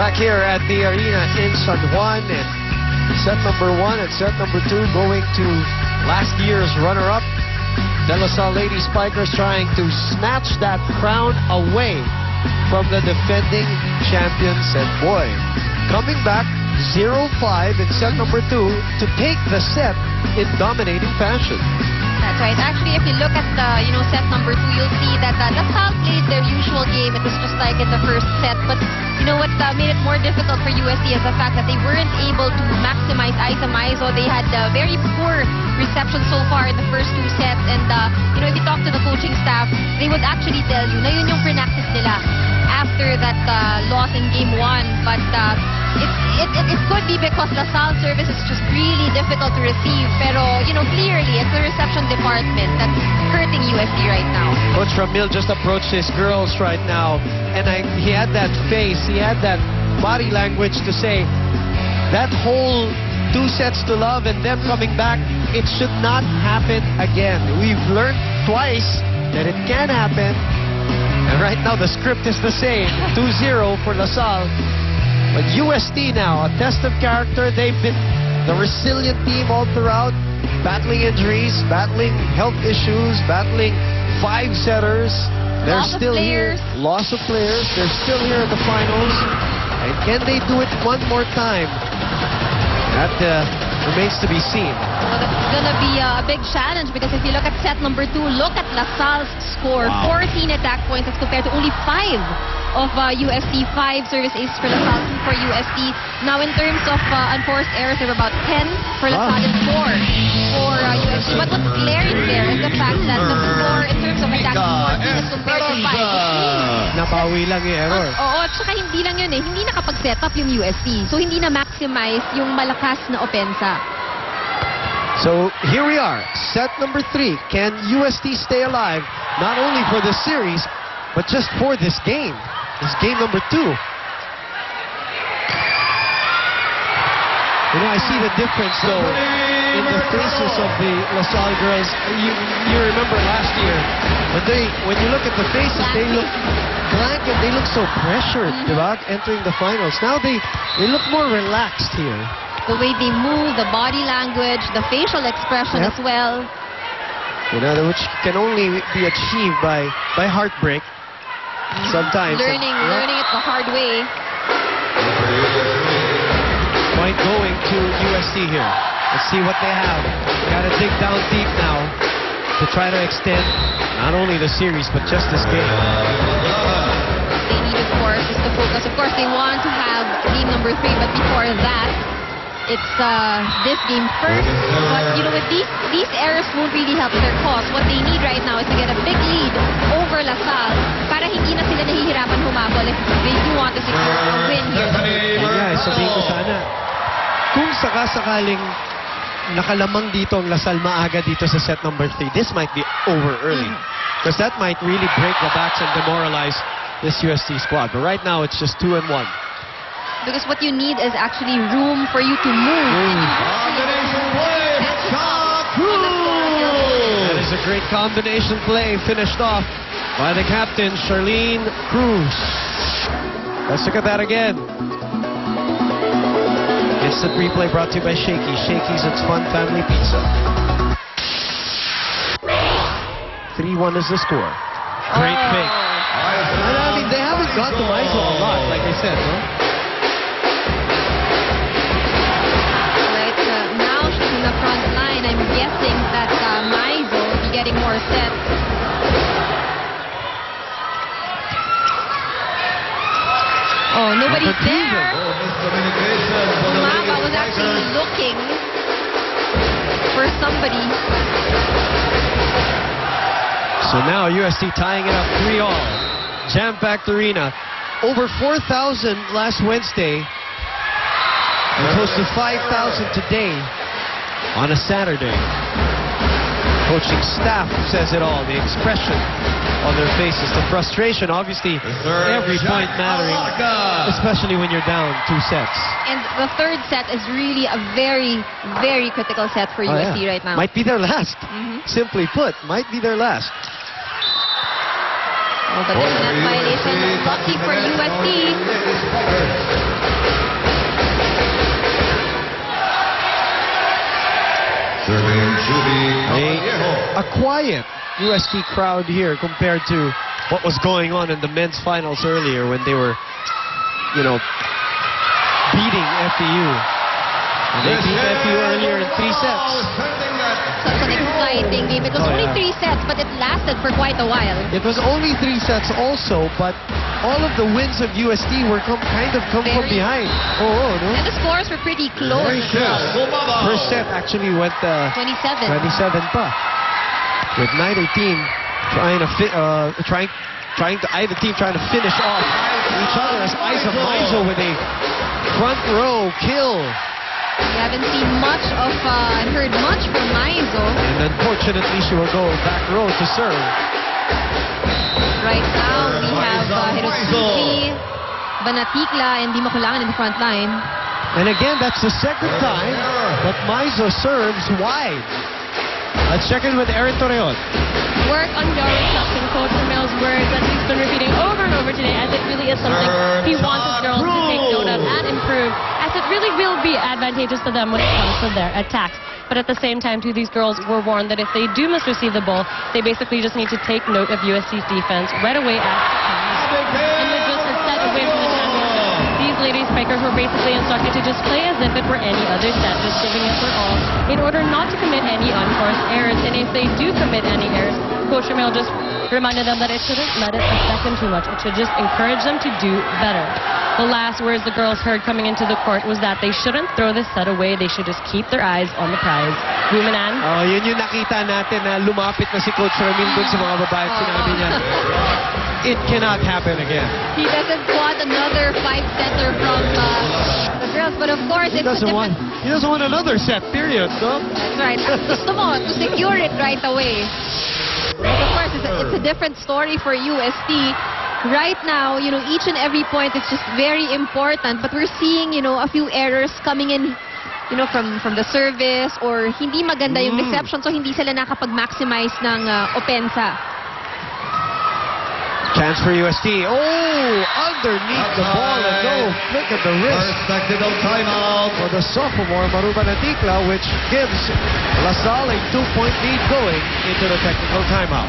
Back here at the arena in San Juan, and set number 1 and set number 2 going to last year's runner-up. De La Salle Lady Spikers trying to snatch that crown away from the defending champions. And boy, coming back 0-5 in set number 2 to take the set in dominating fashion. That's right. Actually, if you look at set number 2, you'll see that La Salle played their usual game. It was just like in the first set. But you know what made it more difficult for UST is the fact that they weren't able to maximize iso-iso. They had very poor reception so far in the first 2 sets. And if you talk to the coaching staff, they would actually tell you na yun yung pre-practice nila after that loss in game 1. But it could be because La Salle service is just really difficult to receive. Pero, clearly, it's the reception department that's hurting UST right now. Coach Ramil just approached his girls right now, and he had that face, he had that body language to say that whole 2 sets to love and them coming back, it should not happen again. We've learned twice that it can happen, and right now the script is the same, 2-0 for La Salle. But UST now, a test of character. They've been the resilient team all throughout, battling injuries, battling health issues, battling 5-setters. They're still here. Loss of players. They're still here in the finals. And can they do it one more time? That remains to be seen. Well, that's going to be a big challenge because if you look at set number 2, look at La Salle's score. Wow. 14 attack points as compared to only 5 of UST. 5 service aces for La Salle, 2 for UST. Now in terms of unforced errors, there were about 10 for La Salle and 4 for UST. But what's glaring there is the fact that the score in terms of attack is 14 as compared to 5. Nabawi lang yung error. Oo, at saka hindi lang yun hindi nakapag-set up yung UST. So hindi na-maximize yung malakas na opensa. So here we are, set number 3. Can UST stay alive, not only for this series, but just for this game? This is game number 2. I see the difference, though, in the faces of the La Salle girls. You remember last year, when you look at the faces, they look blank and they look so pressured, entering the finals. Now they look more relaxed here. The way they move, the body language, the facial expression as well. Which can only be achieved by heartbreak. Sometimes. Learning it the hard way. Point going to UST here. Let's see what they have. Got to dig down deep now to try to extend not only the series, but just this game. They need, of course, is to focus. Of course, they want to have game number 3, but before that, it's this game first. But, with these errors won't really help their cause. What they need right now is to get a big lead over La Salle para hindi na sila nahihirapan humabol if they do want to secure a win here. Sabihin ko sana, kung sakasakaling nakalamang dito ang La Salle maaga dito sa set number 3, this might be over early. Because that might really break the backs and demoralize this UST squad. But right now, it's just 2-1. Because what you need is actually room for you to move. That is a great combination play, finished off by the captain, Charlene Cruz. Let's look at that again. Instant replay brought to you by Shaky. Shaky's, it's fun family pizza. 3-1 is the score. Great pick. I mean, they haven't got to iso a lot, like I said, no? In the front line, I'm guessing that Maizo will be getting more sets. Oh, nobody's there. Mama was actually looking for somebody. So now UST tying it up 3-all. Jam-packed arena. Over 4,000 last Wednesday. And close to 5,000 today. On a Saturday. Coaching staff says it all. The expression on their faces, the frustration, obviously every point mattering, especially when you're down 2 sets. And the 3rd set is really a very, very critical set for UST right now. Might be their last. Simply put, might be their last. Oh, but there's a net violation. Lucky for UST. A quiet UST crowd here compared to what was going on in the men's finals earlier when they were, you know, beating FEU. And they beat FEU earlier in 3 sets. Such an exciting game. It was only 3 sets, but it lasted for quite a while. It was only 3 sets also, but all of the wins of UST were come from behind. No? And the scores were pretty close. First set actually went 27 pa. With neither team trying to either team trying to finish off each other as Isa Maizo with a front row kill. We haven't seen much of and heard much from Maizo. And unfortunately, she will go back row to serve. Right now, we have Hirosuke, Banatikla, and Di Makulangan in the front line. And again, that's the second time that Maizo serves wide. Let's check in with Erin Torreon. Work on your reflection, Coach Romel's words that he's been repeating over and over today, as it really is something he wants his girls to take note of and improve, as it really will be advantageous to them when it comes to their attacks. But at the same time, too, these girls were warned that if they do misreceive the ball, they basically just need to take note of UST's defense right away at and with just a set away from the championship. These lady spikers were basically instructed to just play as if it were any other set, just giving it their all, in order not to commit any unforced errors. And if they do commit any errors, Coach Romel just reminded them that it shouldn't let it affect them too much. It should just encourage them to do better. The last words the girls heard coming into the court was that they shouldn't throw this set away. They should just keep their eyes on the prize. Rumanan? Oh, yun yung nakita natin na lumapit na si Coach Ramil dun sa mga babae at sinabi niya, it cannot happen again. He doesn't want another 5-setter from the girls, but of course he doesn't want another set, period. No? That's right. Gusto mo to secure it right away. But of course, it's a different story for UST. Right now, you know, each and every point is just very important, but we're seeing, you know, a few errors coming in, you know, from the service, or hindi maganda yung reception, so hindi sila nakapag-maximize ng opensa. Chance for UST. Oh, underneath the ball and no flick of the wrist. First technical timeout for the sophomore Maruba Natikla, which gives LaSalle a 2-point lead going into the technical timeout.